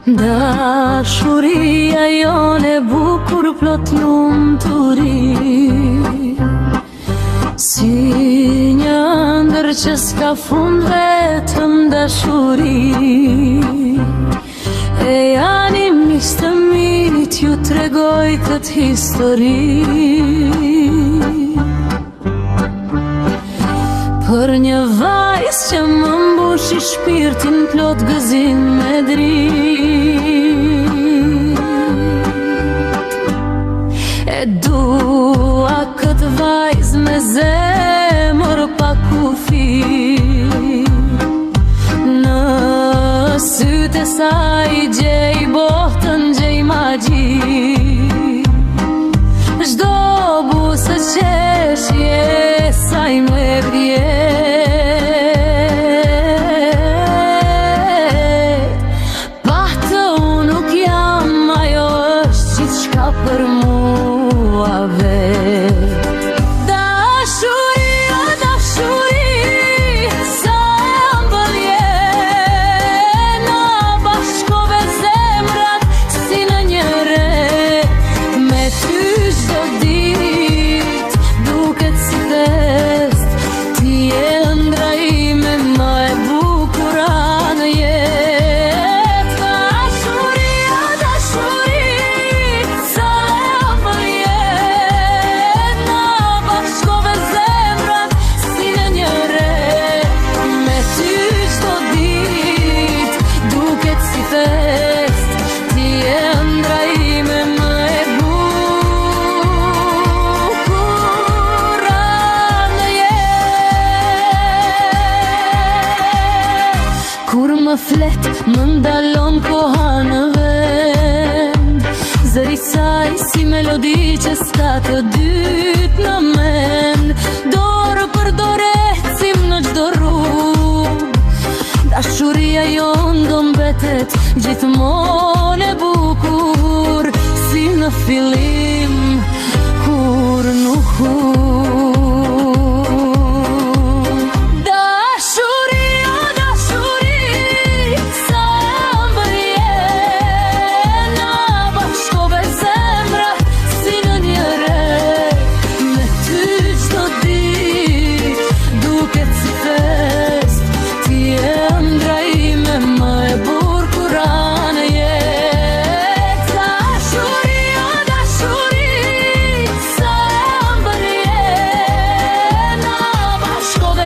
Dashuria jone bukur plot lumturi, si një ëndër që s'ka fund vetëm dashuri. E animisht të mirit ju tregoj këtë histori, për një vajzë që më mbushi shpirtin plot gëzim me dritë. E dua këtë vajzë me zemër pa kufi, në sytë e saj gjej botën, gjej magji. Çdo buzë qeshje saj më vjet, pa të unë nuk jam, ajo është gjithçka për mua vet. Dashuri, o dashuri, sa e ëmbëljen, na bashkove zemrat si në një re. Me ty çdo ditë duket si fest, ti je ëndra ime më e bukur në jetë. Dashuri, o dashuri, sa e ëmbëljen, na bashkove zemrat si në një re. Me ty çdo ditë duket si fest, ti je ëndra ime më e bukur në jetë. Kur më flet, më ndalon koha në vend, zëri saj si melodi që s'ka të dytë në mend. Dorë për dorë ecim në çdo rrugë, dashuria jon do mbetet gjithmonë e bukur, si në fillim kur nuk